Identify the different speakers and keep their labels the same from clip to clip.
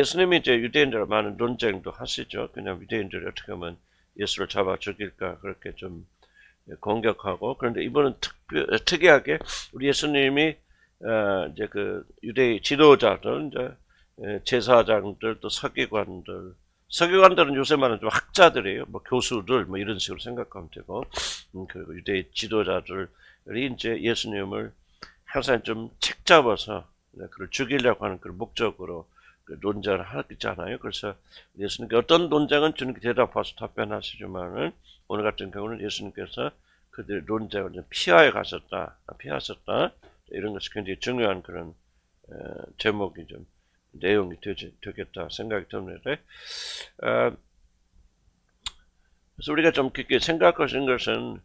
Speaker 1: 예수님이 이제 유대인들 많은 논쟁도 하시죠. 그냥 유대인들이 어떻게 하면 예수를 잡아 죽일까 그렇게 좀 공격하고. 그런데 이번은 특이하게 우리 예수님이 이제 그 유대 지도자들, 이제 제사장들, 또 서기관들은 요새 말하는 좀 학자들이에요. 뭐 교수들, 뭐 이런 식으로 생각하면 되고, 그리고 유대 지도자들이 이제 예수님을 항상 좀 책 잡아서 그를 죽이려고 하는 그런 목적으로 논쟁을 하잖아요. 그래서 예수님께 어떤 논쟁은 주님께 대답하셔서 답변하시지만은 오늘 같은 경우는 예수님께서 그들의 논쟁을 좀 피하셨다. 이런 것이 굉장히 중요한 그런 제목이 좀 내용이 되겠다 생각이 듭니다. 그래서 우리가 좀 깊게 생각하신 것은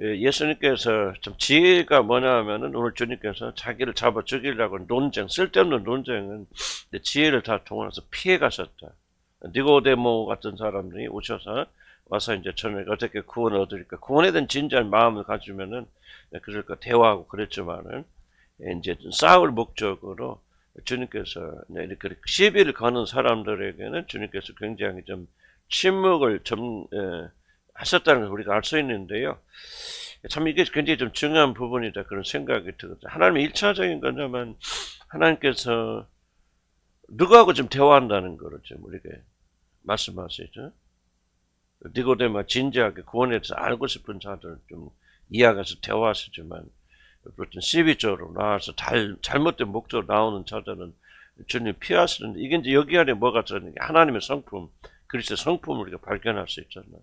Speaker 1: 예수님께서 좀 지혜가 뭐냐 하면은 오늘 주님께서 자기를 잡아 죽이려고 쓸데없는 논쟁은 지혜를 다 통해서 피해 가셨다. 니고데모 같은 사람들이 와서 이제 저녁에 어떻게 구원을 얻을까? 구원에 대한 진지한 마음을 가지면은 그럴까 대화하고 그랬지만은 이제 싸울 목적으로 주님께서 이렇게 시비를 거는 사람들에게는 주님께서 굉장히 좀 침묵을 하셨다는 걸 우리가 알 수 있는데요. 참 이게 굉장히 좀 중요한 부분이다 그런 생각이 들거든요. 하나님의 1차적인 거냐면 하나님께서 누구하고 좀 대화한다는 거를 좀 우리에게 말씀하시죠. 니고데모 진지하게 구원에 대해서 알고 싶은 자들 좀 이야기해서 대화하시지만 어떤 시비적으로 나와서 잘못된 목적으로 나오는 자들은 주님 피하시는데 이게 이제 여기 안에 뭐가 들어있는 게 하나님의 성품, 그리스도의 성품을 우리가 발견할 수 있잖아요.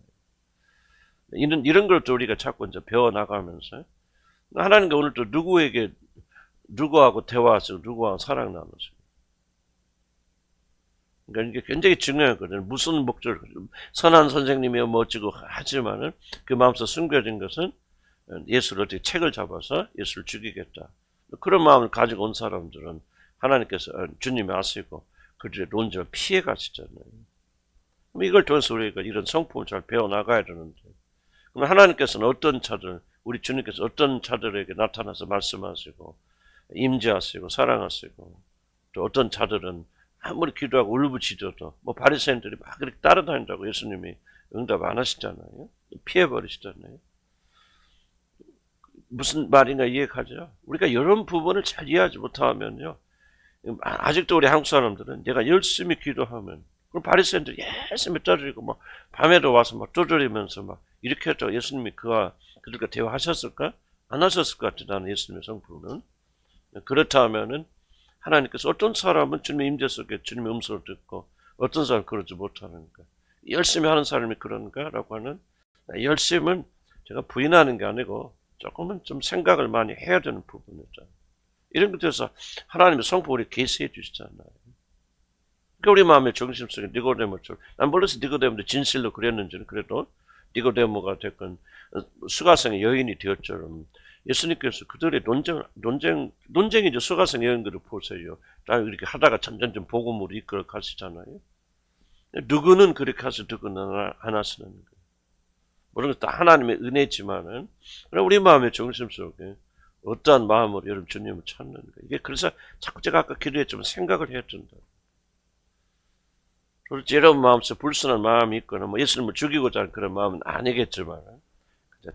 Speaker 1: 이런 걸 또 우리가 자꾸 이제 배워나가면서 하나님께 오늘 또 누구하고 대화하시고 누구하고 사랑 나누시고 그러니까 이게 굉장히 중요하거든요. 무슨 목적을 선한 선생님이여 멋지고 하지만은 그 마음속 숨겨진 것은 예수를 어떻게 책을 잡아서 예수를 죽이겠다. 그런 마음을 가지고 온 사람들은 하나님께서 주님이 아시고 그들의 논쟁을 피해 가시잖아요. 이걸 통해서 우리가 이런 성품을 잘 배워나가야 되는데 그럼 하나님께서는 우리 주님께서 어떤 자들에게 나타나서 말씀하시고 임재하시고 사랑하시고 또 어떤 자들은 아무리 기도하고 울부짖어도 뭐 바리새인들이 막 그렇게 따라다닌다고 예수님이 응답 안 하시잖아요. 피해버리시잖아요. 무슨 말인가 이해가죠? 우리가 이런 부분을 잘 이해하지 못하면요. 아직도 우리 한국 사람들은 내가 열심히 기도하면 그럼 바리새인들 열심히 떠들고 막 밤에도 와서 막 두드리면서 막 이렇게 해도 예수님이 그들과 대화하셨을까? 안 하셨을 것 같아 나는 예수님의 성품은. 그렇다면은 하나님께서 어떤 사람은 주님의 임재 속에 주님의 음성을 듣고 어떤 사람은 그러지 못하는가? 열심히 하는 사람이 그런가라고 하는 열심은 제가 부인하는 게 아니고 조금은 좀 생각을 많이 해야 되는 부분이죠. 이런 것에서 하나님의 성품을 계시해 주시잖아요. 그러니까 우리 마음의 중심 속에 니고데모처럼 난 몰라서 니고데모도 진실로 그랬는지는 그래도 니고데모가 됐건 수가성의 여인이 되었처럼 예수님께서 그들의 논쟁이죠. 수가성 여인들을 보세요. 다 이렇게 하다가 점점 복음으로 이끌어 가시잖아요. 누구는 그렇게 하서 누구는 안 하시는 거예요. 모든 것 다 하나님의 은혜지만은 우리 마음의 중심 속에 어떠한 마음으로 여러분 주님을 찾는 거예요. 이게 그래서 자꾸 제가 아까 기도했지만 생각을 해야 된다. 그렇지 여러분 마음속에 불순한 마음이 있거나 뭐 예수님을 죽이고자 하는 그런 마음은 아니겠지만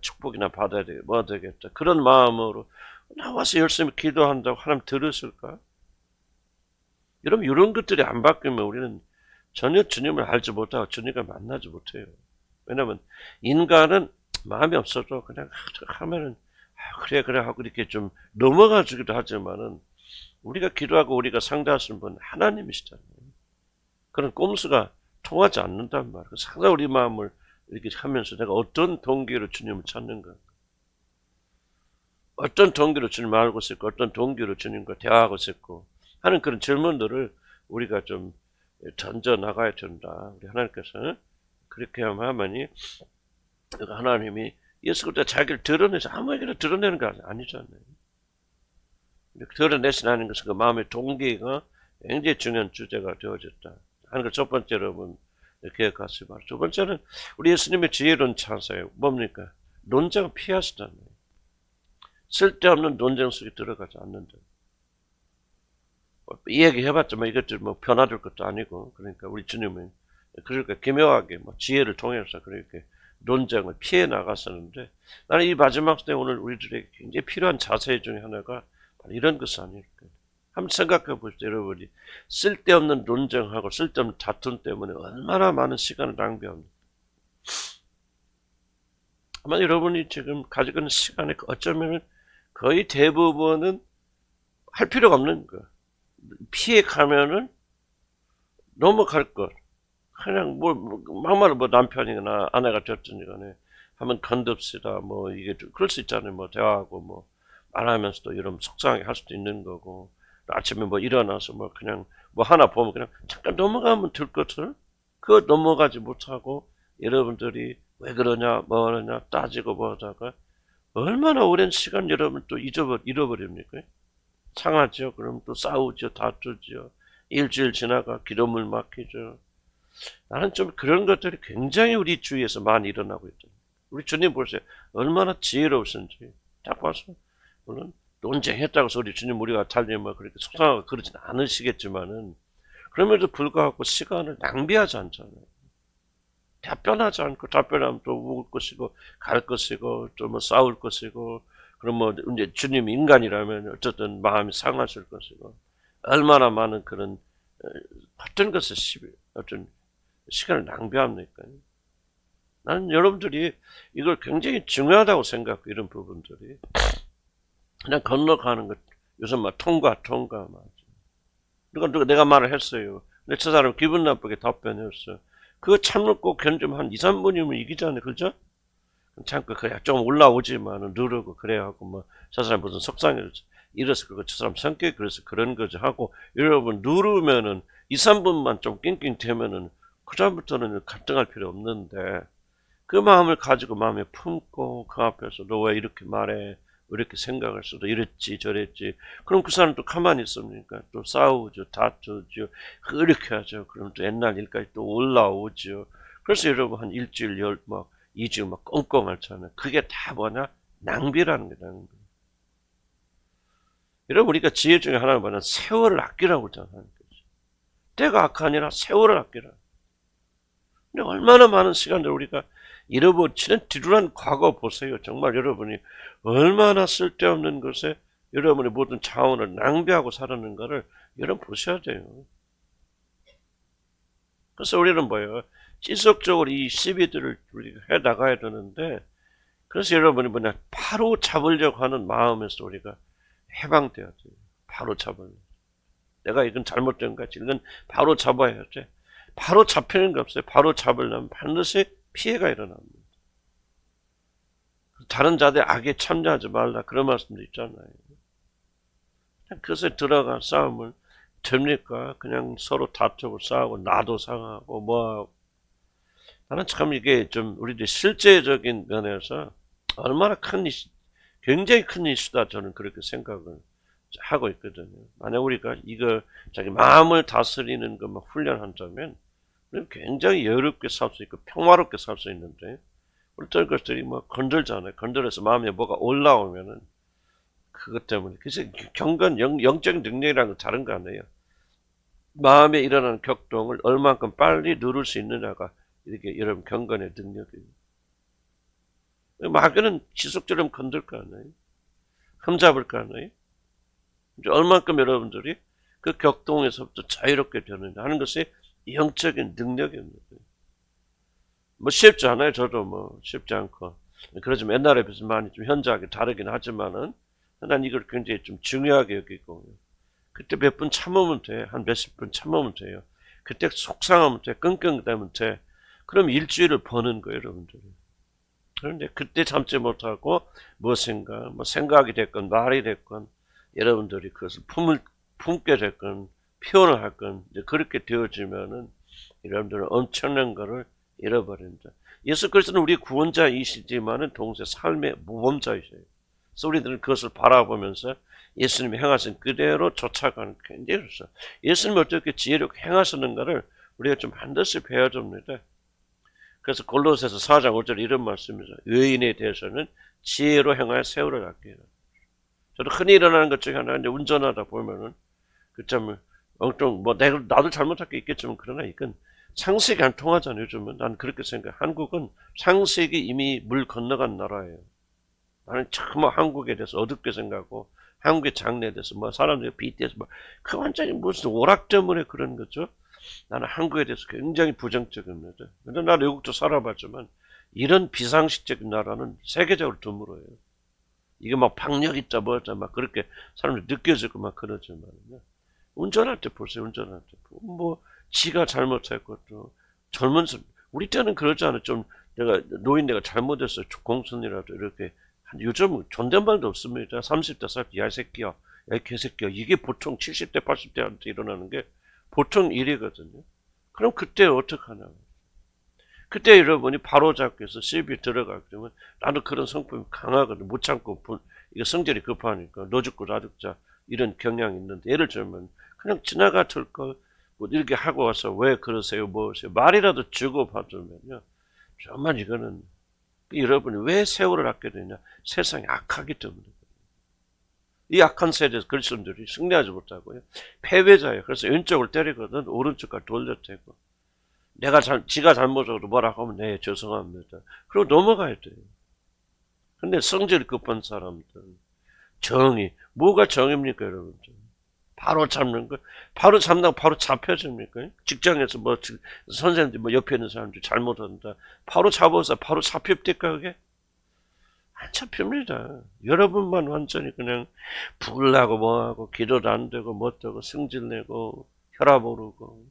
Speaker 1: 축복이나 받아야 되겠다. 뭐 되겠다. 그런 마음으로 나와서 열심히 기도한다고 하나님 들으실까? 여러분 이런 것들이 안 바뀌면 우리는 전혀 주님을 알지 못하고 주님과 만나지 못해요. 왜냐하면 인간은 마음이 없어도 그냥 하면은 그래 하고 이렇게 좀 넘어가 주기도 하지만은 우리가 기도하고 우리가 상대하시는 분 하나님이시잖아요. 그런 꼼수가 통하지 않는단 말이에요. 항상 우리 마음을 이렇게 하면서 내가 어떤 동기로 주님을 찾는가, 어떤 동기로 주님을 알고 있고 어떤 동기로 주님과 대화하고 있고 하는 그런 질문들을 우리가 좀 던져 나가야 된다. 우리 하나님께서 그렇게 하면이 하나님이 예수 그리스도 자기를 드러내서 아무에게나 드러내는 거 아니잖아요. 드러내시는 것은 그 마음의 동기가 굉장히 중요한 주제가 되어졌다 하는 걸 첫 번째로 여러분 기억하시기 바랍니다. 두 번째는 우리 예수님의 지혜로운 찬사예요. 뭡니까? 논쟁을 피하시다는 거예요. 쓸데없는 논쟁 속에 들어가지 않는다. 이 얘기 해봤지만 이것도 뭐 변화될 것도 아니고, 그러니까 우리 주님은 그러니까 기묘하게 뭐 지혜를 통해서 그렇게 논쟁을 피해 나갔었는데, 나는 이 마지막 때 오늘 우리들에게 굉장히 필요한 자세 중에 하나가 바로 이런 것이 아닐까. 한번 생각해 보시죠, 여러분이. 쓸데없는 논쟁하고 쓸데없는 다툼 때문에 얼마나 많은 시간을 낭비합니까? 아마 여러분이 지금 가지고 있는 시간에 어쩌면 거의 대부분은 할 필요가 없는 거. 피해 가면은 넘어갈 것. 그냥 막말로 남편이나 아내가 됐든지 간에 한번 건듭시다. 이게 그럴 수 있잖아요. 대화하고 말하면서도 이런 속상하게 할 수도 있는 거고. 아침에 일어나서 그냥 하나 보면 그냥 잠깐 넘어가면 될 것을 그거 넘어가지 못하고 여러분들이 왜 그러냐 뭐하냐 따지고 보다가 얼마나 오랜 시간 여러분 또 잃어버립니까? 상하죠. 그럼 또 싸우죠. 다투죠. 일주일 지나가 기름을 막히죠. 나는 좀 그런 것들이 굉장히 우리 주위에서 많이 일어나고 있다. 우리 주님 보세요. 얼마나 지혜로우신지. 딱 봐서 물론 논쟁했다고 해서 우리 주님 우리가 달리면 그렇게 속상하고 그러진 않으시겠지만은 그럼에도 불구하고 시간을 낭비하지 않잖아요. 답변하지 않고 답변하면 또 묵을 것이고 갈 것이고 또 싸울 것이고 그럼 이제 주님이 인간이라면 어쨌든 마음이 상하실 것이고 얼마나 많은 그런 어떤 것에 어떤 시간을 낭비합니까? 나는 여러분들이 이걸 굉장히 중요하다고 생각해요. 이런 부분들이 그냥 건너가는 것 요즘 통과 누가 내가 말을 했어요. 근데 저 사람 기분 나쁘게 답변했어. 그거 참고 견디면 한 2, 3분이면 이기잖아요. 그죠? 참고 그래 좀 올라오지만 누르고 그래야 하고 저 사람 무슨 속상해서 이래서 그거 저 사람 성격이 그래서 그런 거지 하고 여러분 누르면은 2, 3분만 좀 낑낑대면은 그다음부터는 갈등할 필요 없는데 그 마음을 가지고 마음에 품고 그 앞에서 너 왜 이렇게 말해 왜 이렇게 생각할 수도 이랬지 저랬지 그럼 그 사람 또 가만히 있습니까? 또 싸우죠 다투죠 그렇게 하죠. 그럼 또 옛날 일까지 또 올라오죠. 그래서 여러분 한 일주일 2주 꽁꽁 앓잖아요. 그게 다 뭐냐? 낭비라는 거예요. 여러분 우리가 지혜 중에 하나는 뭐냐? 세월을 아끼라고 그러잖아요. 때가 악하니라 세월을 아끼라. 근데 얼마나 많은 시간들 우리가 잃어버리는 뒤돌아는 과거 보세요. 정말 여러분이 얼마나 쓸데없는 것에 여러분의 모든 자원을 낭비하고 살았는가를 여러분 보셔야 돼요. 그래서 우리는 뭐예요? 지속적으로 이 시비들을 우리가 해 나가야 되는데 그래서 여러분이 바로 잡으려고 하는 마음에서 우리가 해방돼야 돼요. 바로 잡으려고. 내가 이건 잘못된 거지. 이건 바로 잡아야 돼. 바로 잡히는 게 없어요. 바로 잡으려면 반드시 피해가 일어납니다. 다른 자들 악에 참여하지 말라 그런 말씀도 있잖아요. 그것에 들어가 싸움을 됩니까? 그냥 서로 다투고 싸우고 나도 상하고 뭐하고 나는 참 이게 좀 우리들이 실제적인 면에서 얼마나 굉장히 큰 이슈다 저는 그렇게 생각을 하고 있거든요. 만약 우리가 이거 자기 마음을 다스리는 것만 훈련한다면 굉장히 여유롭게 살 수 있고 평화롭게 살 수 있는데 어떤 것들이 건들잖아요. 건들어서 마음에 뭐가 올라오면은 그것 때문에 그래서 영적인 능력이라는 건 다른 거 아니에요. 마음에 일어나는 격동을 얼만큼 빨리 누를 수 있느냐가 이렇게 여러분 경건의 능력이에요. 마귀는 지속적으로 건들 거 아니에요. 흠잡을 거 아니에요. 얼만큼 여러분들이 그 격동에서부터 자유롭게 되느냐 하는 것이 영적인 능력입니다. 쉽지 않아요. 저도 쉽지 않고. 그러지만 옛날에 비해서 많이 좀 현저하게 다르긴 하지만은 난 이걸 굉장히 좀 중요하게 여기고 그때 몇 분 참으면 돼. 한 몇십 분 참으면 돼요. 그때 속상하면 돼. 끙끙대면 돼. 그럼 일주일을 버는 거예요, 여러분들이. 그런데 그때 참지 못하고 무엇인가 생각이 됐건 말이 됐건 여러분들이 그것을 품게 됐건 표현을 할건 이제 그렇게 되어지면은 여러분들은 엄청난 거를 잃어버린다. 예수 그리스도는 우리 구원자이시지만은 동시에 삶의 모범자이셔요. 그래서 우리들은 그것을 바라보면서 예수님이 행하신 그대로 쫓아가는 굉장히 좋죠. 예수님이 어떻게 지혜롭게 행하셨는가를 우리가 좀 반드시 배워야 됩니다. 그래서 골로새서 4장 5절 이런 말씀이죠. 의인에 대해서는 지혜로 행하여 세월을 아끼라. 저도 흔히 일어나는 것 중에 하나가 이제 운전하다 보면은 그 점을 엉뚱 뭐 내가 나도 잘못할 게 있겠지만 그러나 이건 상식이 안 통하잖아요. 요즘은 난 그렇게 생각해. 한국은 상식이 이미 물 건너간 나라예요. 나는 참 한국에 대해서 어둡게 생각하고 한국의 장래에 대해서 뭐 사람들이 BTS 그 완전히 무슨 오락 때문에 그런 거죠. 나는 한국에 대해서 굉장히 부정적입니다. 근데 나 외국도 살아봤지만 이런 비상식적인 나라는 세계적으로 드물어요. 이게 막 박력 있다 뭐다 막 그렇게 사람들이 느껴지고 막 그러지만요. 운전할 때 보세요. 운전할 때 뭐 지가 잘못했고 또 젊은 우리 때는 그러잖아요. 좀 내가 노인네가 잘못했어 공손이라도 이렇게 요즘 존댓말도 없습니다. 30대 40대 야 이 새끼야 야 이 개새끼야 이게 보통 70대 80대한테 일어나는 게 보통 일이거든요. 그럼 그때 어떡하나. 그때 여러분이 바로잡기 위해서 시비 들어가기 때문에 나도 그런 성품이 강하거든. 못 참고 이게 성질이 급하니까 너 죽고 나 죽자 이런 경향이 있는데 예를 들면 그냥 지나가 들걸 뭐 이렇게 하고 와서 왜 그러세요 뭐세요 말이라도 주고받으면요. 정말 이거는 여러분이 왜 세월을 아껴야 되냐 세상이 악하기 때문에 이 악한 세대에서 그리스도인들이 승리하지 못하고요. 패배자예요. 그래서 왼쪽을 때리거든 오른쪽까지 돌려대고 지가 잘못으로 뭐라고 하면 네 죄송합니다. 그리고 넘어가야 돼요. 근데 성질이 급한 사람들 정의 뭐가 정의입니까 여러분들? 바로 잡는 거 바로 잡는다고 바로 잡혀집니까? 직장에서 뭐 선생님들 뭐 옆에 있는 사람들 잘못한다 바로 잡아서 바로 잡힙니까 그게? 안 잡힙니다. 여러분만 완전히 그냥 불나고 뭐하고 기도도 안 되고 뭐 어쩌고 승질내고 혈압 오르고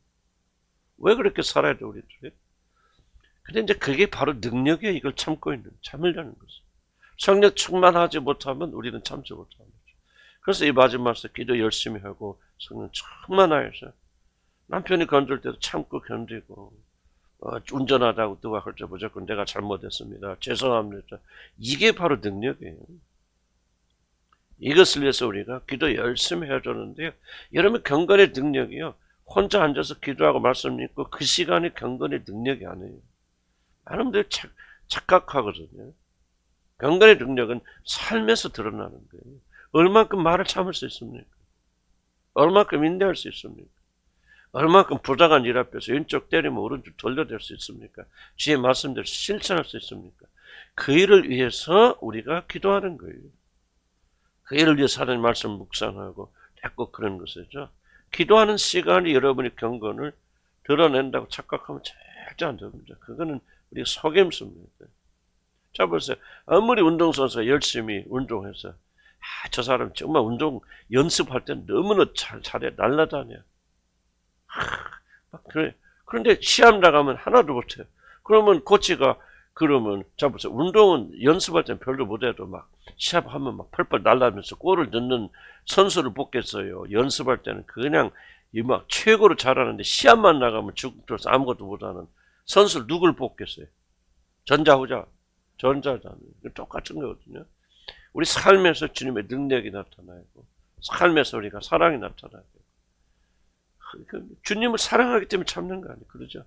Speaker 1: 왜 그렇게 살아야 돼 우리들이? 근데 이제 그게 바로 능력이에요. 이걸 참으려는 거죠. 성령 충만하지 못하면 우리는 참지 못하는 거죠. 그래서 이 마지막에 기도 열심히 하고 성령 충만하여서 남편이 건들 때도 참고 견디고 운전하다고 누가 할 때 무조건 내가 잘못했습니다. 죄송합니다. 이게 바로 능력이에요. 이것을 위해서 우리가 기도 열심히 해주는데요. 여러분 경건의 능력이요. 혼자 앉아서 기도하고 말씀 읽고 그 시간이 경건의 능력이 아니에요. 많은 분들이 착각하거든요. 경건의 능력은 삶에서 드러나는 거예요. 얼마큼 말을 참을 수 있습니까? 얼마큼 인내할 수 있습니까? 얼마큼 부당한 일 앞에서 왼쪽 때리면 오른쪽 돌려댈 수 있습니까? 주의 말씀대로 실천할 수 있습니까? 그 일을 위해서 우리가 기도하는 거예요. 그 일을 위해서 하나님 말씀 묵상하고 꼭 그런 것이죠. 기도하는 시간이 여러분의 경건을 드러낸다고 착각하면 절대 안 됩니다. 그거는 우리 속임수입니다. 자 보세요. 아무리 운동선수가 열심히 운동해서 저 사람 정말 운동 연습할 때 너무나 잘해 날라다녀. 그래. 그런데 시합 나가면 하나도 못해. 그러면 코치가 그러면 자 보세요. 운동은 연습할 때는 별로 못해도 막 시합하면 막 펄펄 날라면서 골을 넣는 선수를 뽑겠어요. 연습할 때는 그냥 막 최고로 잘하는데 시합만 나가면 죽어서 아무것도 못하는 선수를 누굴 뽑겠어요? 전자후자. 전자잖아요. 똑같은 거거든요. 우리 삶에서 주님의 능력이 나타나고 삶에서 우리가 사랑이 나타나고 주님을 사랑하기 때문에 참는 거 아니에요. 그러죠?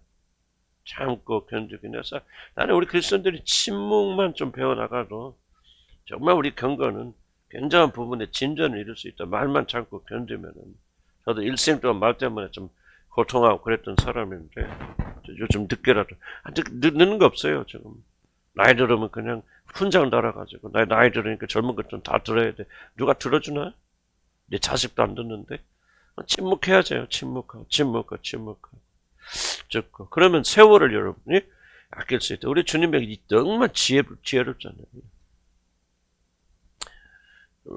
Speaker 1: 참고 견디고 해서 나는 우리 그리스도인들이 침묵만 좀 배워나가도 정말 우리 경건은 굉장한 부분에 진전을 이룰 수 있다. 말만 참고 견디면은 저도 일생 동안 말 때문에 좀 고통하고 그랬던 사람인데 요즘 늦게라도 늦는 거 없어요. 지금 나이 들으면 그냥 훈장 달아가지고 나이 들으니까 젊은 것 좀 다 들어야 돼. 누가 들어주나? 내 자식도 안 듣는데 침묵해야죠. 침묵하고 듣고 그러면 세월을 여러분이 아낄 수 있다. 우리 주님에게 정말 지혜롭잖아요.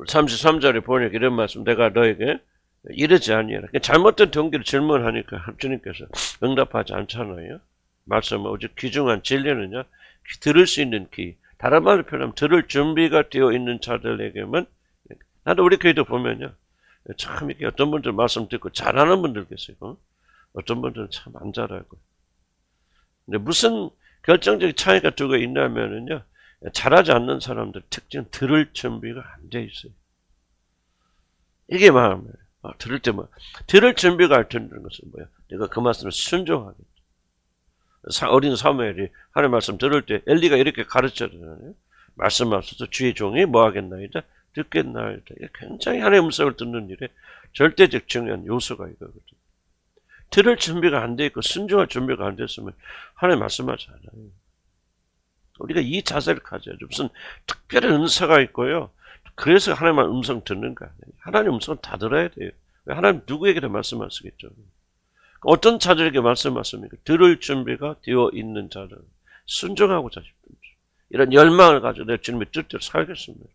Speaker 1: 33절에 보니까 이런 말씀 내가 너에게 이르지 아니하라. 잘못된 동기를 질문하니까 주님께서 응답하지 않잖아요. 말씀은 오직 귀중한 진리는요. 들을 수 있는 귀. 다른 말로 표현하면 들을 준비가 되어 있는 자들에게만 나도 우리 교회도 보면요. 참 이렇게 어떤 분들 말씀 듣고 잘하는 분들 계시고 어떤 분들은 참 안 잘하고 근데 무슨 결정적인 차이가 두고 있냐면은요. 잘하지 않는 사람들 특징은 들을 준비가 안 돼 있어요. 이게 마음이에요. 들을 때 들을 준비가 안 되는 것은 뭐야? 내가 그 말씀을 순종하겠다. 어린 사무엘이 하나님 말씀 들을 때 엘리가 이렇게 가르쳐주잖아요. 말씀하셔서 주의 종이 뭐 하겠나이다? 듣겠나이다. 굉장히 하나님의 음성을 듣는 일에 절대적 중요한 요소가 이거거든. 들을 준비가 안 돼 있고 순종할 준비가 안 됐으면 하나님 말씀하지 않아요. 우리가 이 자세를 가져야죠. 무슨 특별한 은사가 있고요. 그래서 하나님의 음성 듣는 거 아니에요. 하나님 음성 다 들어야 돼요. 하나님 누구에게도 말씀하시겠죠. 어떤 자들에게 말씀하십니까? 들을 준비가 되어 있는 자들, 순종하고자 싶은 이런 열망을 가지고 내 주님의 뜻대로 살겠습니다.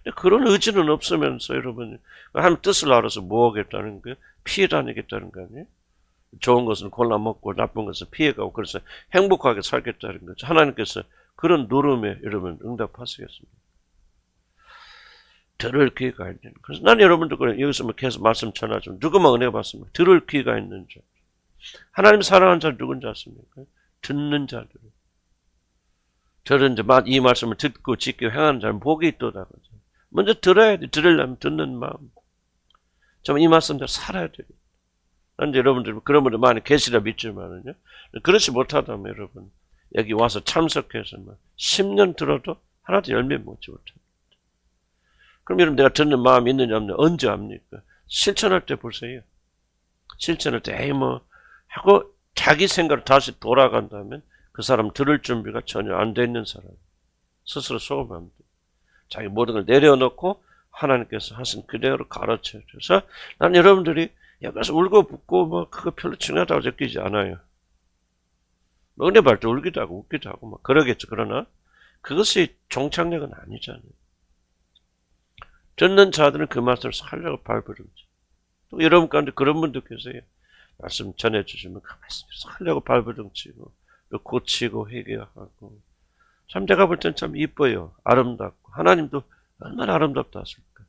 Speaker 1: 근데 그런 의지는 없으면서 여러분 하나님 뜻을 알아서 뭐 하겠다는 거예요? 피해 다니겠다는 거 아니에요? 좋은 것은 골라 먹고 나쁜 것은 피해가고 그래서 행복하게 살겠다는 거죠. 하나님께서 그런 노름에 여러분 응답하시겠습니다. 들을 귀가 있는. 그래서 난 여러분들 여기서 뭐 계속 말씀 전하지만 누구만 은혜 받습니까? 들을 귀가 있는 자. 하나님 사랑하는 자 누군지 아십니까? 듣는 자들. 들은 이 말씀을 듣고 지키고 행하는 자는 복이 있도다. 먼저 들어야 돼. 들으려면 듣는 마음. 좀 이 말씀대로 살아야 돼요. 난 여러분들 그런 분들 많이 계시라 믿지만은요. 그렇지 못하다면 여러분 여기 와서 참석해서 10년 들어도 하나도 열매 먹지 못해요. 그럼 여러분 내가 듣는 마음이 있느냐 없느냐 언제 압니까? 실천할 때 보세요. 실천할 때 에이 뭐 하고 자기 생각으로 다시 돌아간다면 그 사람 들을 준비가 전혀 안 돼 있는 사람. 스스로 속음합니다. 자기 모든 걸 내려놓고 하나님께서 하신 그대로 가르쳐 줘서 난 여러분들이 여기서 울고 붓고 뭐 그거 별로 중요하다고 느끼지 않아요. 은혜 받을 때 울기도 하고 웃기도 하고 막 그러겠죠. 그러나 그것이 종착역은 아니잖아요. 듣는 자들은 그 말씀을 살려고 발버둥치. 또 여러분 가운데 그런 분도 계세요. 말씀 전해주시면 그 말씀 살려고 발버둥치고 또 고치고 회개하고 참 내가 볼 땐 참 이뻐요. 아름답고 하나님도 얼마나 아름답다 하실까.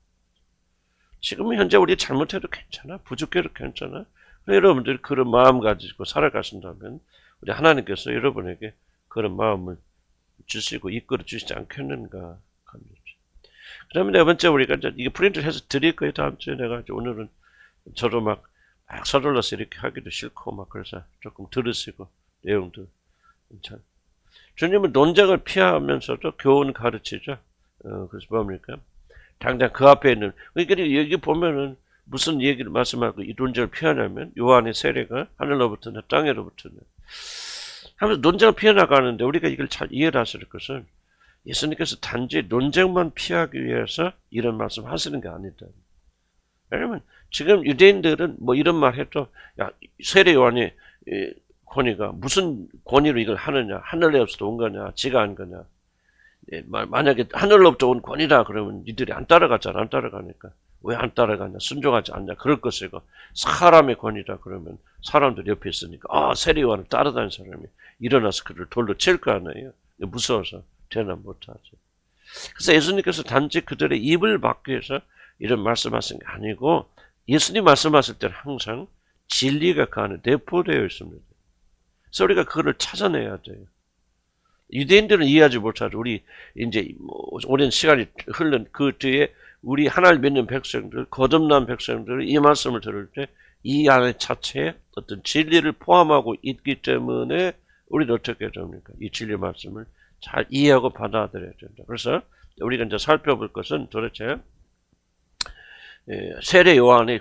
Speaker 1: 지금은 현재 우리 잘못해도 괜찮아. 부족해도 괜찮아. 여러분들이 그런 마음 가지고 살아가신다면 우리 하나님께서 여러분에게 그런 마음을 주시고 이끌어 주시지 않겠는가 합니다. 그다음에 네 번째 우리가 이제 이게 프린트를 해서 드릴 거예요. 다음 주에 내가 이제 오늘은 저도 막 서둘러서 이렇게 하기도 싫고 막 그래서 조금 들으시고 내용도 괜찮아. 주님은 논쟁을 피하면서도 교훈 가르치죠. 그래서 뭡니까? 당장 그 앞에 있는 그러니까 여기 보면은 무슨 얘기를 말씀하고 이 논쟁을 피하냐면 요한의 세례가 하늘로부터나 땅으로부터나 하면서 논쟁을 피해나가는데 우리가 이걸 잘 이해를 하실 것은 예수님께서 단지 논쟁만 피하기 위해서 이런 말씀 하시는 게 아니다. 왜냐면 지금 유대인들은 뭐 이런 말 해도 야 세례 요한의 권위가 무슨 권위로 이걸 하느냐 하늘로부터 온 거냐 지가 한 거냐 만약에 하늘로부터 온 권위다 그러면 니들이 안 따라가잖아. 안 따라가니까 왜 안 따라가냐 순종하지 않냐 그럴 것이고 사람의 권위다 그러면 사람들 옆에 있으니까 아 세례 요한을 따라다니는 사람이 일어나서 그를 돌로 칠 거 아니에요. 무서워서 대답 못하죠. 그래서 예수님께서 단지 그들의 입을 막기 위해서 이런 말씀하신 게 아니고 예수님 말씀하실 때는 항상 진리가 그 안에 내포되어 있습니다. 그래서 우리가 그거를 찾아내야 돼요. 유대인들은 이해하지 못하죠. 우리 이제 오랜 시간이 흘른 그 뒤에 우리 하나님을 믿는 백성들, 거듭난 백성들이 이 말씀을 들을 때 이 안에 자체에 어떤 진리를 포함하고 있기 때문에 우리는 어떻게 해야 됩니까? 이 진리 말씀을 잘 이해하고 받아들여야 된다. 그래서 우리가 이제 살펴볼 것은 도대체 세례 요한이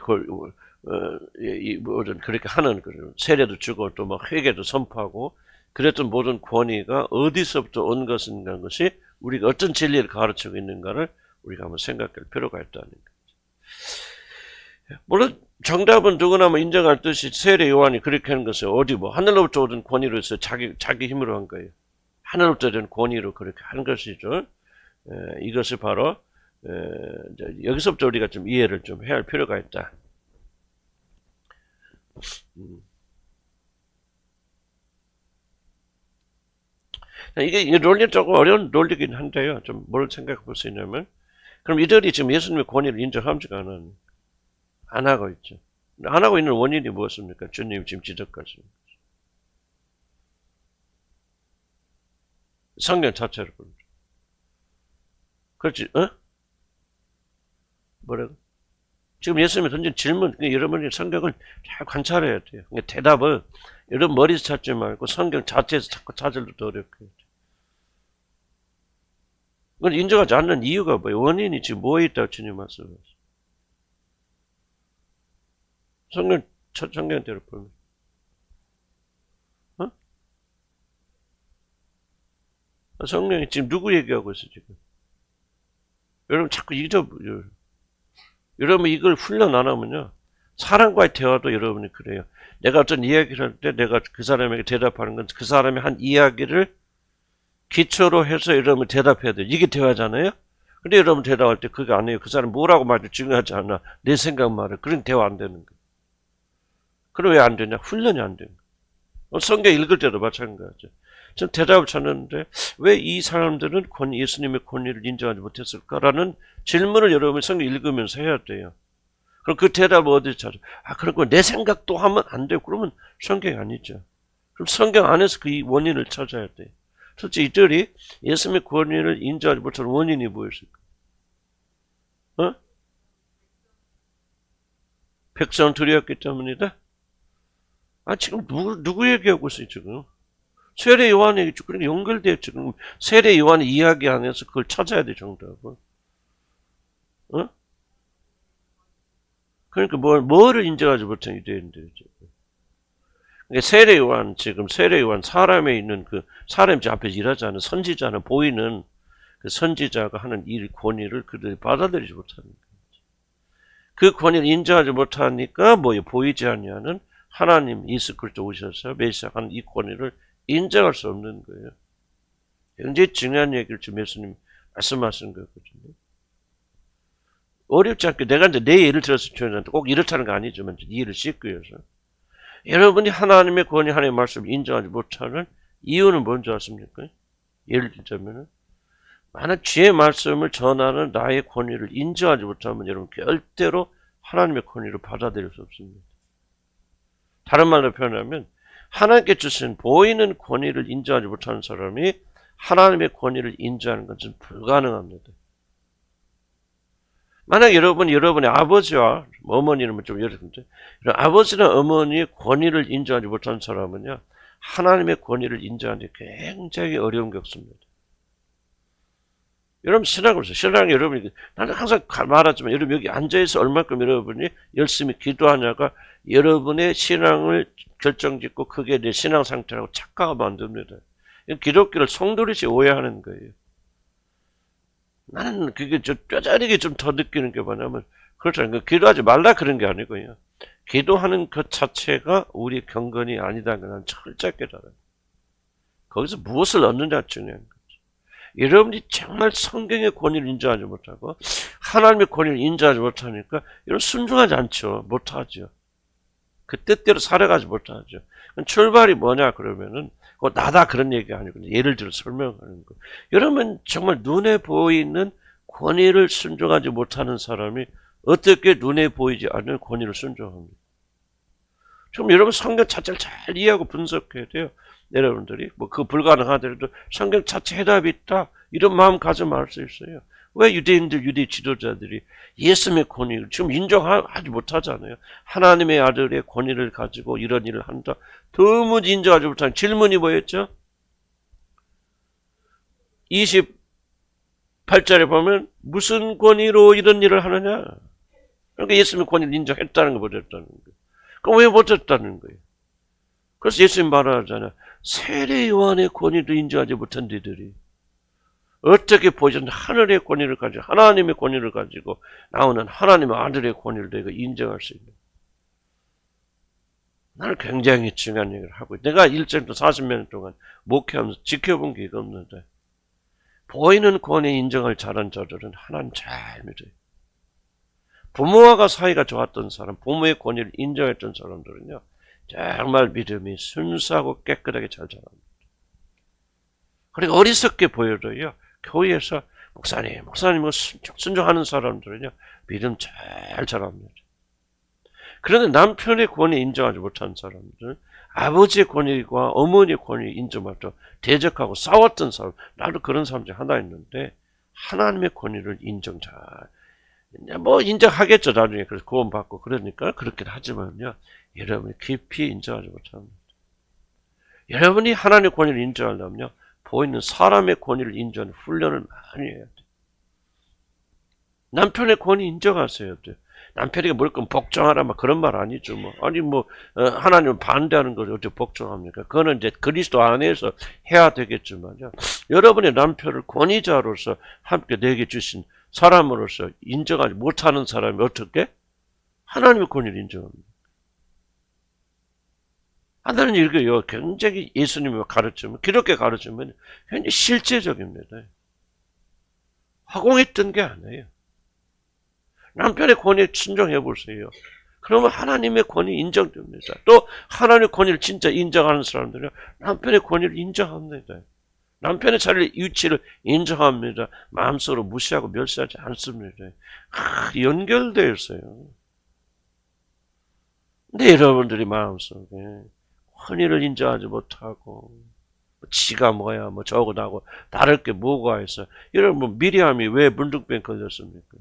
Speaker 1: 모든 그렇게 하는 세례도 주고 또 막 회개도 선포하고 그랬던 모든 권위가 어디서부터 온 것인가 것이 우리가 어떤 진리를 가르치고 있는가를 우리가 한번 생각할 필요가 있다는 거죠. 물론 정답은 누구나 뭐 인정할 듯이 세례 요한이 그렇게 하는 것은 어디 뭐 하늘로부터 오던 권위로 해서 자기 힘으로 한 거예요. 하늘로부터 된 권위로 그렇게 한 것이죠. 이것이 바로 여기서부터 우리가 좀 이해를 좀 해야 할 필요가 있다. 이게 논리적으로 어려운 논리긴 한데요. 좀 뭘 생각해 볼 수 있냐면, 그럼 이들이 지금 예수님의 권위를 인정하지가 안 하고 있죠. 안 하고 있는 원인이 무엇입니까? 주님 지금 지적하시는 거죠. 성경 자체를 보죠. 그렇지, 뭐라고? 지금 예수님이 던진 질문, 여러분이 성경을 잘 관찰해야 돼요. 대답을 여러분 머리에서 찾지 말고 성경 자체에서 자꾸 찾으려도 더 어렵게 해요. 그걸 인정하지 않는 이유가 뭐예요? 원인이 지금 뭐에 있다고 주님 말씀하세요? 성경대로 보면. 어? 성령이 지금 누구 얘기하고 있어, 지금? 여러분 자꾸 여러분 이걸 훈련 안 하면요. 사람과의 대화도 여러분이 그래요. 내가 어떤 이야기를 할 때 내가 그 사람에게 대답하는 건 그 사람이 한 이야기를 기초로 해서 여러분 대답해야 돼요. 이게 대화잖아요. 근데 여러분 대답할 때 그게 아니에요. 그 사람 뭐라고 말해도 중요하지 않아. 내 생각 말을. 그런 대화 안 되는 거예요. 그럼 왜 안 되냐? 훈련이 안 되는 거예요. 성경 읽을 때도 마찬가지죠. 전 대답을 찾는데 왜 이 사람들은 예수님의 권위를 인정하지 못했을까라는 질문을 여러분이 성경 읽으면서 해야 돼요. 그럼 그 대답을 어디서 찾아? 그런 거 내 생각도 하면 안 돼요. 그러면 성경이 아니죠. 그럼 성경 안에서 그 원인을 찾아야 돼요. 솔직히 이들이 예수님의 권위를 인정하지 못하는 원인이 뭐였을까? 백성 두려웠기 때문이다? 지금 누구 얘기하고 있어요, 지금? 세례 요한이 그러니까 연결돼요, 지금. 세례 요한의 이야기 안에서 그걸 찾아야 돼, 정답을. 그러니까 뭐를 인정하지 못한 유대인들이 지금. 그러니까 세례 요한 사람에 있는 사람 앞에서 일하자는 선지자는 보이는 그 선지자가 하는 일 권위를 그들이 받아들이지 못하는 거죠. 그 권위를 인정하지 못하니까 보이지 않냐는 하나님 예수 그리스도 오셔서 메시아하는 이 권위를 인정할 수 없는 거예요. 굉장히 중요한 얘기를 지금 예수님 말씀하시는 거거든요. 어렵지 않게 내가 이제 내 예를 들어서 표현하는데 꼭 이렇다는 거 아니지만 이해를 씻기 위해서. 여러분이 하나님의 권위, 하나님의 말씀을 인정하지 못하는 이유는 뭔지 아십니까? 예를 들자면 만약 주의 말씀을 전하는 나의 권위를 인정하지 못하면 여러분 절대로 하나님의 권위를 받아들일 수 없습니다. 다른 말로 표현하면 하나님께 주신 보이는 권위를 인정하지 못하는 사람이 하나님의 권위를 인정하는 것은 불가능합니다. 만약 여러분의 아버지와 어머니는 좀 여러분들 아버지나 어머니의 권위를 인정하지 못하는 사람은요 하나님의 권위를 인정하는 게 굉장히 어려운 게 없습니다. 여러분 신앙 여러분이 나는 항상 말하지만 여러분 여기 앉아있어 얼마큼 여러분이 열심히 기도하냐가 여러분의 신앙을 결정짓고 그게 내 신앙 상태라고 착각하면 안 됩니다. 기독교를 성도리시 오해하는 거예요. 나는 그게 뼈저리게 좀 더 느끼는 게 뭐냐면 그렇잖아요. 기도하지 말라 그런 게 아니고요. 기도하는 것 자체가 우리 경건이 아니다는 걸 철저히 깨달아요. 거기서 무엇을 얻느냐 중요한 거죠. 여러분이 정말 성경의 권위를 인정하지 못하고 하나님의 권위를 인정하지 못하니까 여러분 순종하지 않죠. 못하죠. 그 뜻대로 살아가지 못하죠. 출발이 뭐냐 그러면은 나다 그런 얘기가 아니고 예를 들어 설명하는 거. 여러분 정말 눈에 보이는 권위를 순종하지 못하는 사람이 어떻게 눈에 보이지 않는 권위를 순종합니까? 지금 여러분 성경 자체를 잘 이해하고 분석해야 돼요. 여러분들이 그거 불가능하더라도 성경 자체 해답이 있다 이런 마음 가지고 말 수 있어요. 왜 유대 지도자들이 예수님의 권위를 지금 인정하지 못하잖아요. 하나님의 아들의 권위를 가지고 이런 일을 한다. 도무지 인정하지 못하는 질문이 뭐였죠? 28절에 보면 무슨 권위로 이런 일을 하느냐? 그러니까 예수님의 권위를 인정했다는 거 못했다는 거예요. 그럼 왜 못했다는 거예요? 그래서 예수님 말하잖아요. 세례 요한의 권위도 인정하지 못한 데들이 어떻게 보셨는지 하늘의 권위를 가지고 하나님의 권위를 가지고 나오는 하나님의 아들의 권위를 내가 인정할 수 있는. 나는 굉장히 중요한 얘기를 하고 내가 1절부터 40년 동안 목회하면서 지켜본 게 없는데 보이는 권위 인정을 잘한 자들은 하나님 잘 믿어요. 부모와가 사이가 좋았던 사람, 부모의 권위를 인정했던 사람들은요 정말 믿음이 순수하고 깨끗하게 잘 자랍니다. 그리고 어리석게 보여도요 교회에서 목사님 순종하는 사람들은요 믿음 잘 자랍니다. 그런데 남편의 권위 인정하지 못한 사람들은 아버지의 권위와 어머니의 권위 인정하고 대적하고 싸웠던 사람, 나도 그런 사람 중에 하나 있는데 하나님의 권위를 인정 잘 인정하겠죠 나중에 그래서 구원받고 그러니까 그렇게 하지만요 여러분이 깊이 인정하지 못합니다. 여러분이 하나님의 권위를 인정하려면요 보이는 사람의 권위를 인정하는 훈련을 많이 해야 돼요. 남편의 권위 인정하셔야 돼요. 남편에게 뭘 거면 복종하라 막 그런 말 아니죠. 뭐 아니 뭐 하나님은 반대하는 걸 어떻게 복종합니까? 그거는 이제 그리스도 안에서 해야 되겠지만요. 여러분의 남편을 권위자로서 함께 내게 주신 사람으로서 인정하지 못하는 사람이 어떻게 하나님의 권위를 인정합니다. 하나님 이렇게요. 굉장히 예수님의 가르침은 기독교 가르침은 굉장히 실제적입니다. 허공했던 게 아니에요. 남편의 권위에 순종해 보세요. 그러면 하나님의 권위 인정됩니다. 또 하나님의 권위를 진짜 인정하는 사람들은 남편의 권위를 인정합니다. 남편의 자리 위치를 인정합니다. 마음속으로 무시하고 멸시하지 않습니다. 연결되어 있어요. 근데 여러분들이 마음속에 권위를 인정하지 못하고 지가 뭐야 뭐 저거 나고 다를 게 뭐가 있어. 여러분 뭐 미리암이 왜 문둥병 걸렸습니까?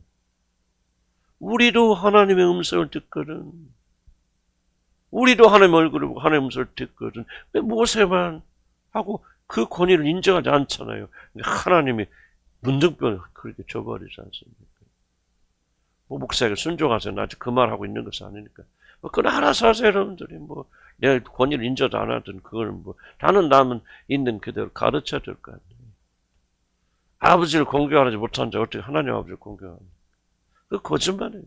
Speaker 1: 우리도 하나님의 음성을 듣거든. 우리도 하나님의 얼굴을 보고 하나님의 음성을 듣거든. 왜 모세만 하고 그 권위를 인정하지 않잖아요. 하나님이 문둥병을 그렇게 줘버리지 않습니까? 뭐 목사에게 순종하세요. 나 아직 그 말하고 있는 것이 아니니까. 뭐 그건 알아서 하세요, 여러분들이. 뭐 내 권위를 인정도 안 하든 그걸 뭐 다는 남은 있는 그대로 가르쳐야 될 거 아니에요. 아버지를 공경하지 못한 자 어떻게 하나님 아버지를 공경합니까? 그 거짓말이에요.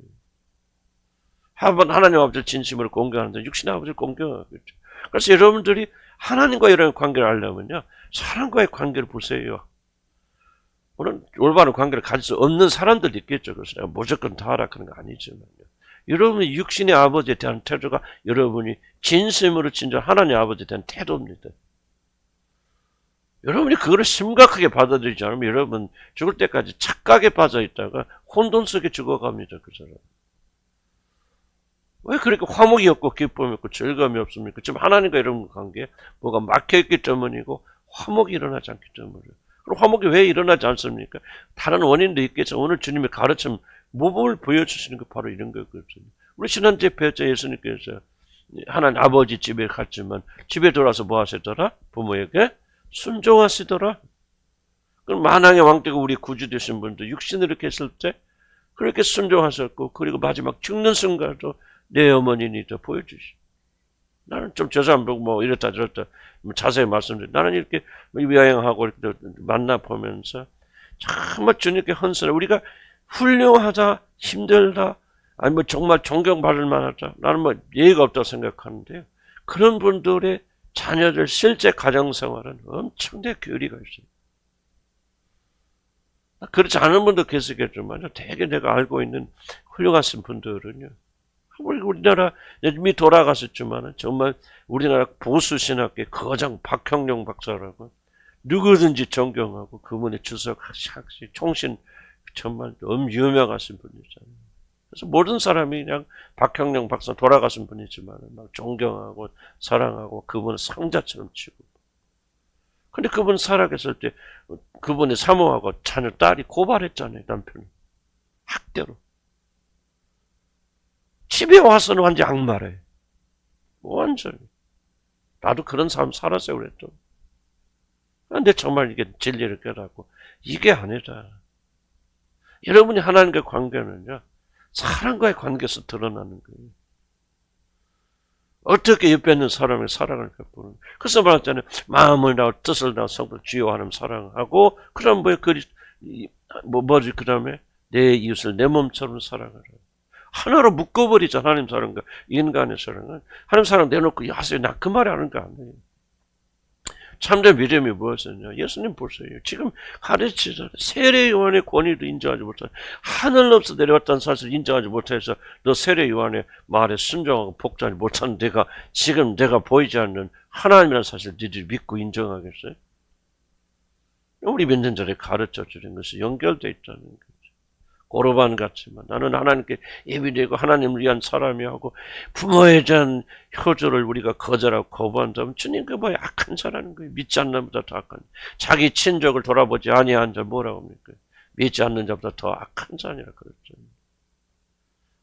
Speaker 1: 하나님 아버지를 진심으로 공경하는데 육신의 아버지를 공경하겠죠. 그래서 여러분들이 하나님과 이런 관계를 하려면요. 사람과의 관계를 보세요. 물론 올바른 관계를 가질 수 없는 사람들도 있겠죠. 그래서 내가 무조건 다 하라 그런 거 아니지만요. 여러분의 육신의 아버지에 대한 태도가 여러분이 진심으로 진정 하나님 아버지에 대한 태도입니다. 여러분이 그거를 심각하게 받아들이지 않으면 여러분 죽을 때까지 착각에 빠져 있다가 혼돈 속에 죽어갑니다. 그 사람. 왜 그렇게 화목이 없고 기쁨이 없고 즐거움이 없습니까? 지금 하나님과 이런 관계에 뭐가 막혀있기 때문이고 화목이 일어나지 않기 때문이에요. 그럼 화목이 왜 일어나지 않습니까? 다른 원인도 있겠죠. 오늘 주님의 가르침 모범을 보여주시는 게 바로 이런 거거든요. 우리 지난주에 배웠죠. 예수님께서 하나님 아버지 집에 갔지만 집에 돌아서 뭐 하시더라? 부모에게 순종하시더라. 그럼 만왕의 왕되고 우리 구주 되신 분도 육신으로 이렇게 했을 때 그렇게 순종하셨고 그리고 마지막 죽는 순간도 내 어머니니까 보여주시. 나는 좀 저 사람 보고 뭐 이렇다 저렇다 자세히 말씀드려. 나는 이렇게 여행하고 이렇게 만나보면서 정말 주님께 헌신해. 우리가 훌륭하다, 힘들다, 아니 뭐 정말 존경받을 만하다. 나는 뭐 예의가 없다고 생각하는데요. 그런 분들의 자녀들 실제 가정생활은 엄청나게 교리가 있어요. 그렇지 않은 분도 계시겠지만 되게 내가 알고 있는 훌륭하신 분들은요. 우리나라 이미 돌아가셨지만 정말 우리나라 보수신학계 거장 박형룡 박사라고 누구든지 존경하고 그분의 주석 학시 총신 정말 너무 유명하신 분이잖아요. 그래서 모든 사람이 그냥 박형룡 박사 돌아가신 분이지만 막 존경하고 사랑하고 그분을 상자처럼 치고. 근데 그분 살아계실 때 그분의 사모하고 자녀 딸이 고발했잖아요. 남편이 학대로. 집에 와서는 완전 악마래. 완전히. 나도 그런 삶 살았어요. 그랬죠. 근데 정말 이게 진리를 깨닫고 이게 아니다. 여러분이 하나님과의 관계는요. 사람과의 관계에서 드러나는 거예요. 어떻게 옆에 있는 사람의 사랑을 베푸는. 그래서 말했잖아요. 마음을 다하고 뜻을 다하고 성품을 주여 하나님 사랑하고 그럼 뭐지 그 다음에 내 이웃을 내 몸처럼 사랑하라. 하나로 묶어버리자. 하나님 사랑과 인간의 사랑은. 하나님 사랑 내놓고 하세요. 나 그 말이 하는 거 아니에요. 참된 믿음이 무엇이냐. 예수님 보세요. 지금 가르치잖아요. 세례 요한의 권위도 인정하지 못하고 하늘로부터 내려왔다는 사실을 인정하지 못해서 너 세례 요한의 말에 순종하고 복종하지 못하는 지금 내가 보이지 않는 하나님이라는 사실을 너희들이 믿고 인정하겠어요? 우리 믿는 자를 가르쳐 주는 것이 연결되어 있다는 거죠. 고르반 같지만 나는 하나님께 예비되고 하나님을 위한 사람이 하고 부모에 대한 효조를 우리가 거절하고 거부한다면 주님 그 뭐야 악한 자라는 거예요. 믿지 않는 자보다 더 악한 자기 친족을 돌아보지 아니한 자 뭐라고 합니까? 믿지 않는 자보다 더 악한 자니라 그랬죠.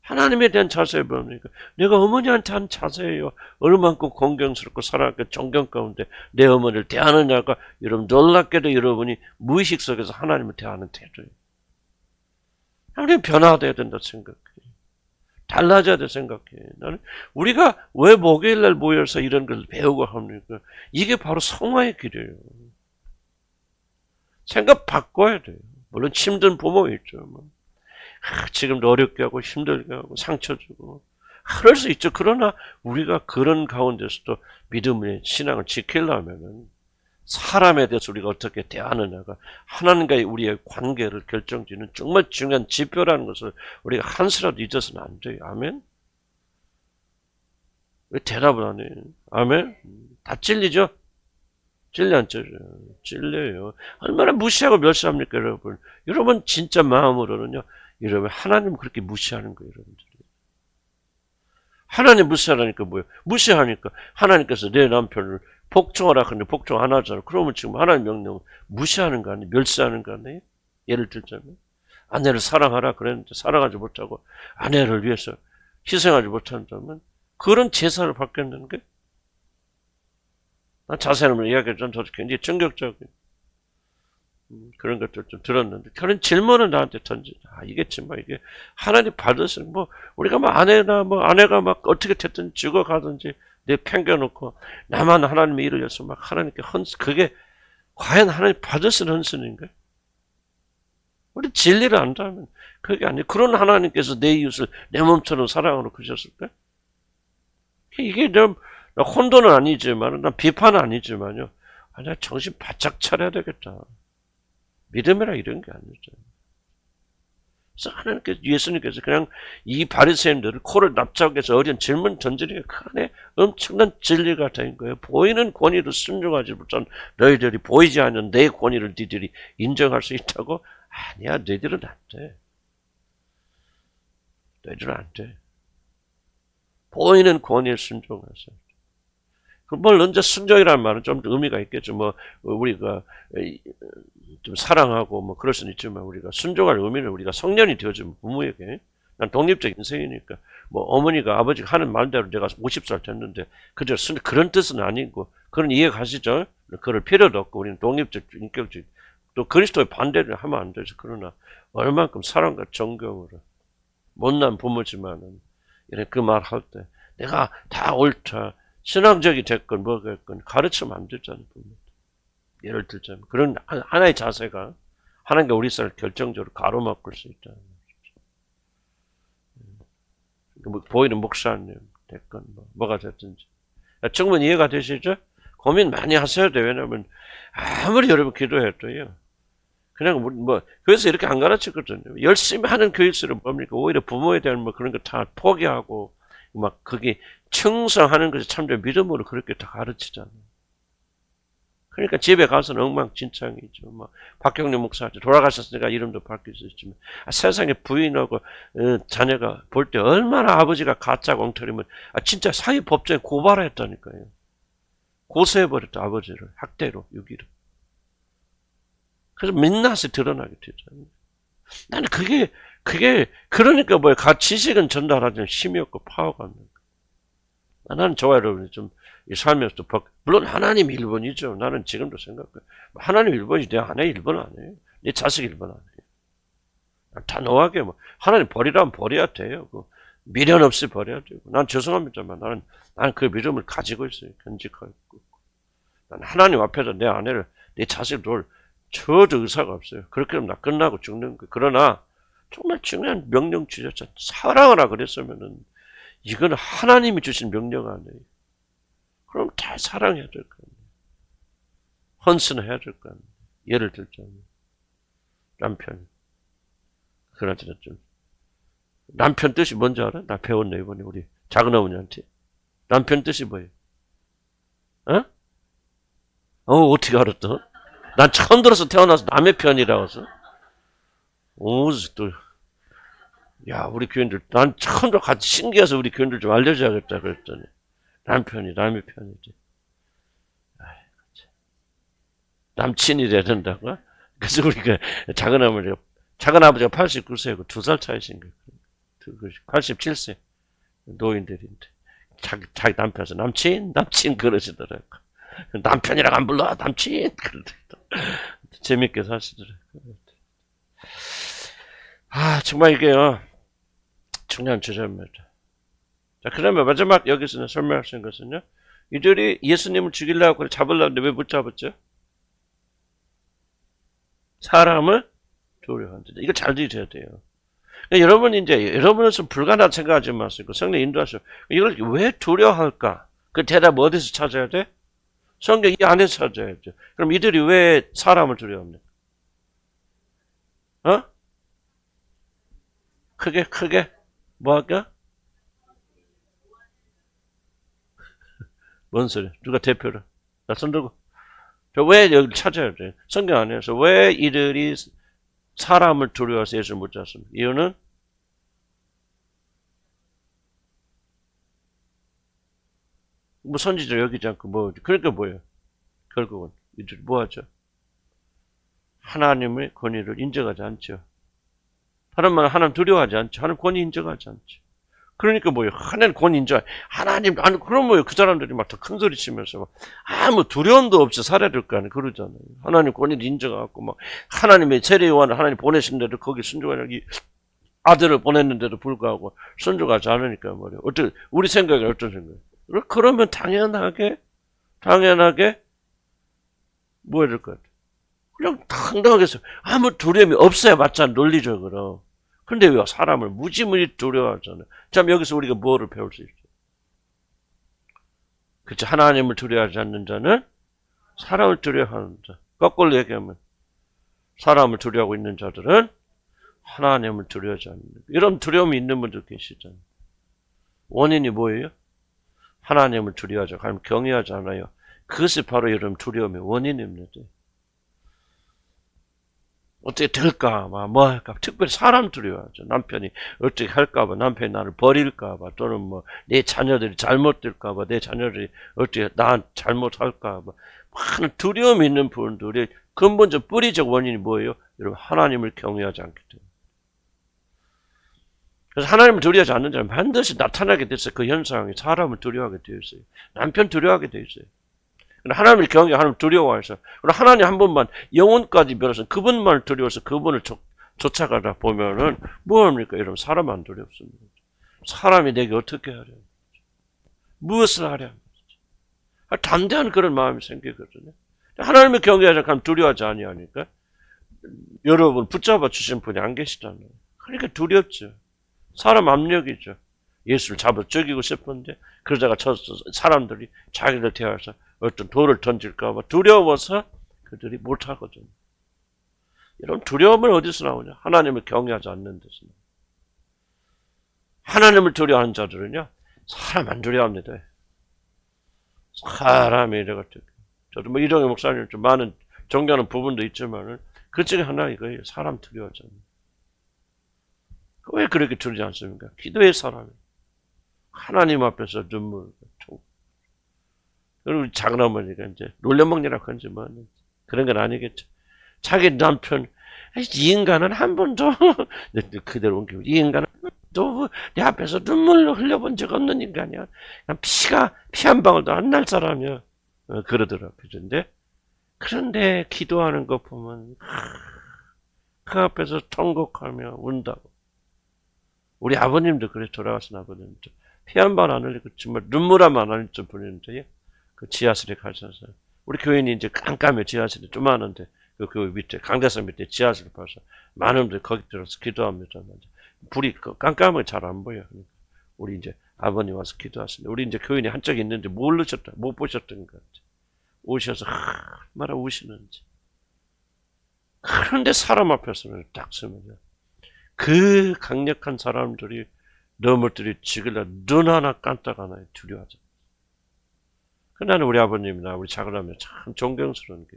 Speaker 1: 하나님에 대한 자세 뭡니까? 내가 어머니한테 한 자세예요. 얼마만큼 공경스럽고 사랑하고 존경 가운데 내 어머니를 대하느냐가 여러분 놀랍게도 여러분이 무의식 속에서 하나님을 대하는 태도예요. 하나님 변화되어야 된다 생각해요. 달라져야 돼 생각해. 나는 우리가 왜 목요일날 모여서 이런 걸 배우고 합니까? 이게 바로 성화의 길이에요. 생각 바꿔야 돼요. 물론 힘든 부모 있죠. 지금도 어렵게 하고 힘들게 하고 상처 주고 그럴 수 있죠. 그러나 우리가 그런 가운데서도 믿음의 신앙을 지키려면은 사람에 대해서 우리가 어떻게 대하느냐가 하나님과의 우리의 관계를 결정짓는 정말 중요한 지표라는 것을 우리가 한시라도 잊어서는 안 돼요. 아멘? 왜 대답을 안 해요? 아멘? 다 찔리죠? 찔려 안 찔려요? 찔려요. 얼마나 무시하고 멸시합니까, 여러분? 여러분 진짜 마음으로는요. 여러분 하나님 그렇게 무시하는 거예요, 여러분들이. 하나님 무시하라니까 뭐예요? 무시하니까 하나님께서 내 남편을 복종하라 하는데 복종 안 하잖아. 그러면 지금 하나님 명령을 무시하는 거 아니에요? 멸시하는 거 아니에요? 예를 들자면 아내를 사랑하라 그랬는데 사랑하지 못하고 아내를 위해서 희생하지 못한다면 그런 제사를 받겠는 게 자세한 이야기를 저도 굉장히 충격적이에요. 그런 것들 좀 들었는데 그런 질문을 나한테 던지. 이게 정말 이게 하나님 받으신 우리가 아내가 막 어떻게 됐든 죽어가든지 내 팽겨놓고 나만 하나님의 일을 위해서 막 하나님께 그게 과연 하나님 받으신 헌신인가? 우리 진리를 안다면 그게 아니에요. 그런 하나님께서 내 이웃을 내 몸처럼 사랑으로 그러셨을까? 이게 좀 혼돈은 아니지만 난 비판은 아니지만요. 나 정신 바짝 차려야 되겠다. 믿음이라 이런 게 아니죠. 그래서 하나님께서 예수님께서 그냥 이 바리새인들을 코를 납작해서 어려운 질문 던지니까 그 안에 엄청난 진리가 된 거예요. 보이는 권위를 순종하지 못한 너희들이 보이지 않는 내 권위를 너희들이 인정할 수 있다고? 아니야, 너희들은 안 돼. 너희들은 안 돼. 보이는 권위에 순종하세요. 뭘 언제 순종이라는 말은 좀 의미가 있겠죠. 우리가 좀 사랑하고 그럴 수는 있지만 우리가 순종할 의미는 우리가 성년이 되어지면 부모에게 난 독립적 인생이니까 어머니가 아버지가 하는 말대로 내가 50살 됐는데 그런 뜻은 아니고 그런 이해 가시죠? 그럴 필요도 없고 우리는 독립적 인격적 또 그리스도의 반대를 하면 안 되죠. 그러나 얼만큼 사랑과 존경으로 못난 부모지만은 그 말 할 때 내가 다 옳다. 신앙적이 됐건 뭐겠건 가르치면 안 되잖아요. 예를 들자면 그런 하나의 자세가 하나님과 우리 삶을 결정적으로 가로막을 수 있다. 보이는 목사님 됐건 뭐가 됐든지 충분히 이해가 되시죠? 고민 많이 하셔야 돼요. 왜냐하면 아무리 여러분 기도해도요. 그냥 그래서 이렇게 안 가르치거든요. 열심히 하는 교육수는 뭡니까? 오히려 부모에 대한 그런 거 다 포기하고 거기 충성하는 것이 참된 믿음으로 그렇게 다 가르치잖아요. 그러니까 집에 가서는 엉망진창이죠. 박경림 목사한테 돌아가셨으니까 이름도 바뀔 수 있지만 세상에 부인하고 자녀가 볼 때 얼마나 아버지가 가짜 엉터리면 진짜 사회법정에 고발했다니까요. 고소해버렸다 아버지를 학대로 유기로. 그래서 민낯이 드러나게 되잖아요. 나는 그게 그러니까 지식은 전달하지만 힘이 없고 파워가 없는 거예요. 나는 저와 여러분이 좀 이 살면서도 물론 하나님 1번이죠. 나는 지금도 생각해. 하나님 1번이 내 아내 1번 아니에요. 내 자식 1번 아니에요. 단호하게 하나님 버리라면 버려야 돼요. 미련 없이 버려야 되고. 난 죄송합니다만 나는 그 믿음을 가지고 있어요. 견직하고. 난 하나님 앞에서 내 아내를 내 자식을 놓을 저도 의사가 없어요. 그렇게 하면 나 끝나고 죽는 거예요. 그러나 정말 중요한 명령 주셨잖아요. 사랑하라 그랬으면은 이건 하나님이 주신 명령 아니에요. 그럼 다 사랑해야 될 거 아니에요. 헌신해야 될 거 아니에요. 예를 들자면 남편. 그나저나 좀 남편 뜻이 뭔지 알아? 나 배웠네 이번에 우리 작은 어머니한테. 남편 뜻이 뭐예요? 어떻게 알았어? 난 처음 들어서 태어나서 남의 편이라고 해서. 우리 교인들, 난 처음 같이 신기해서 우리 교인들 좀 알려줘야겠다 그랬더니, 남편이 남의 편이지. 남친이 돼야 된다고? 그래서 우리가 작은 아버지가 89세고 2살 차이신 거예요. 87세. 노인들인데. 자기 남편에서 남친 그러시더라고. 남편이랑 안 불러, 남친! 재밌게 사시더라고요. 정말 이게요. 중요한 주제입니다. 자, 그러면 마지막 여기서 설명하신 것은요. 이들이 예수님을 죽이려고 잡으려는데 왜 못 잡았죠? 사람을 두려워한다. 이거 잘 들으셔야 돼요. 그러니까 여러분 이제 여러분은 불가능한 생각하지 마시고 성령 인도하시고 이걸 왜 두려워할까? 그 대답 어디서 찾아야 돼? 성경 이 안에서 찾아야죠. 그럼 이들이 왜 사람을 두려워합니까? 어? 크게 뭐 할까? 뭔 소리? 누가 대표를? 나 손 들고. 왜 여기를 찾아야 돼? 성경 안에서 왜 이들이 사람을 두려워해서 예수를 못 잡습니까? 이유는 뭐 선지자 여기지 않고 뭐 그러니까 뭐예요? 결국은 이들이 뭐 하죠? 하나님의 권위를 인정하지 않죠. 다른 말은 하나님 두려워하지 않죠. 하나님 권위 인정하지 않죠. 그러니까 뭐예요? 하나님 권위 인정. 하나님 아니 그럼 뭐예요? 그 사람들이 막 더 큰 소리 치면서 막 아무 두려움도 없이 살아야 될 거 아니에요. 그러잖아요. 하나님 권위를 인정하고 막 하나님의 세례 요한을 하나님 보내신데도 거기 순종하기 아들을 보냈는데도 불구하고 순종하지 않으니까 말이에요. 어떻게 우리 생각이 어떤 생각이에요? 그러면 당연하게 뭐 해야 될 것 같아요? 그냥 당당하게 해서 아무 두려움이 없어야 맞잖아 논리적으로. 근데 왜 사람을 무지무지 두려워하잖아요. 참 여기서 우리가 뭐를 배울 수 있죠? 그치 하나님을 두려워하지 않는 자는 사람을 두려워하는 자. 거꾸로 얘기하면 사람을 두려워하고 있는 자들은 하나님을 두려워하지 않는 자. 이런 두려움이 있는 분들 계시잖아요. 원인이 뭐예요? 하나님을 두려워하지 않고 경외하지 않아요. 그것이 바로 여러분 두려움의 원인입니다. 어떻게 될까, 뭐 할까, 특별히 사람 두려워하죠. 남편이 어떻게 할까봐, 남편이 나를 버릴까봐, 또는 뭐, 내 자녀들이 잘못될까봐, 내 자녀들이 어떻게 나 잘못할까봐, 많은 두려움이 있는 분들이 근본적 뿌리적 원인이 뭐예요? 여러분, 하나님을 경외하지 않기 때문에. 그래서 하나님을 두려워하지 않는 자는 반드시 나타나게 됐어요. 그 현상이 사람을 두려워하게 되어 있어요. 남편 두려워하게 되어 있어요. 하나님을 경외, 하나님 두려워해서 하나님 한 번만 영혼까지 변해서 그분만 두려워서 그분을 쫓아가다 보면은 뭐합니까? 여러분 사람 안 두렵습니다. 사람이 내게 어떻게 하려? 무엇을 하려? 담대한 그런 마음이 생기거든요. 하나님을 경외하지 않고 두려워하지 아니하니까 여러분 붙잡아 주신 분이 안 계시잖아요. 그러니까 두렵죠. 사람 압력이죠. 예수를 잡아 죽이고 싶은데 그러다가 사람들이 자기를 대하여서 어떤 돌을 던질까 봐 두려워서 그들이 못하거든요. 이런 두려움은 어디서 나오냐? 하나님을 경외하지 않는 데서 나와요. 하나님을 두려워하는 자들은요. 사람 안 두려워합니다. 사람이 이래가지고 저도 뭐 이동희 목사님 좀 많은 존경하는 부분도 있지만은 그 중에 하나 이거예요. 사람 두려워하지 않는. 왜 그렇게 두려워하지 않습니까? 기도의 사람이 하나님 앞에서 눈물 그리고 작은 어머니가 이제 놀려먹느라고 하는지 뭐 그런 건 아니겠죠. 자기 남편 이 인간은 한 번도 그대로 옮기고 이 인간은 또 내 앞에서 눈물로 흘려본 적 없는 인간이야. 피 한 방울도 안 날 사람이야. 그러더라고요. 그런데 기도하는 거 보면 그 앞에서 통곡하며 운다고. 우리 아버님도 그래 돌아가신 아버님도 피 한 방 안 흘리고 정말 눈물 한 번 안 흘릴 분인데 그 지하실에 가셔서 우리 교인이 이제 깜깜해 지하실이 조그마한데 그 밑에 강대상 밑에 지하실을 봐서 많은 분들이 거기 들어서 기도합니다. 불이 깜깜하게 잘 안 보여. 우리 이제 아버님 와서 기도하시는데 우리 이제 교인이 한쪽에 있는데 못 보셨던 것 같아. 오셔서 얼마나 우시는지. 그런데 사람 앞에서는 딱 서면 그 강력한 사람들이 너무들이 죽일라 눈 하나 깜짝 하나에 두려워하죠. 나는 우리 아버님이나 우리 작은아버님 참 존경스러운 게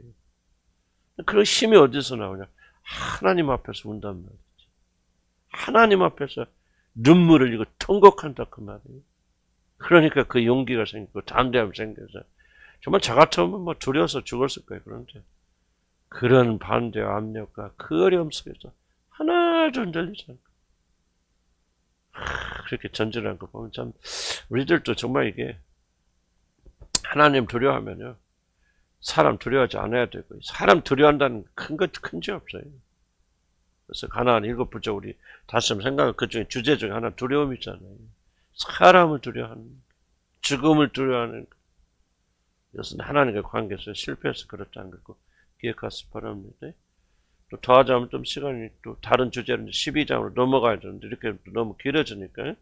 Speaker 1: 그런 힘이 어디서 나오냐? 하나님 앞에서 운단 말이지. 하나님 앞에서 눈물을 흘리고 통곡한다 그 말이에요. 그러니까 그 용기가 생기고 담대함이 생겨서 정말 저 같으면 뭐 두려워서 죽었을 거예요. 그런데 그런 반대와 압력과 그 어려움 속에서 하나도 흔들리지 않고 그렇게 전진한 거 보면 참 우리들도 정말 이게 하나님 두려워하면요. 사람 두려워하지 않아야 되고 사람 두려워한다는 큰지 없어요. 그래서 가나안 7부족 우리 다시 한번 생각하면 그 중에 주제 중에 하나 두려움이잖아요. 사람을 두려워하는, 죽음을 두려워하는, 이것은 하나님과의 관계에서 실패해서 그렇다는 거 기억하시 바랍니다. 또 더하자면 좀 시간이 또 다른 주제로 12장으로 넘어가야 되는데 이렇게 너무 길어지니까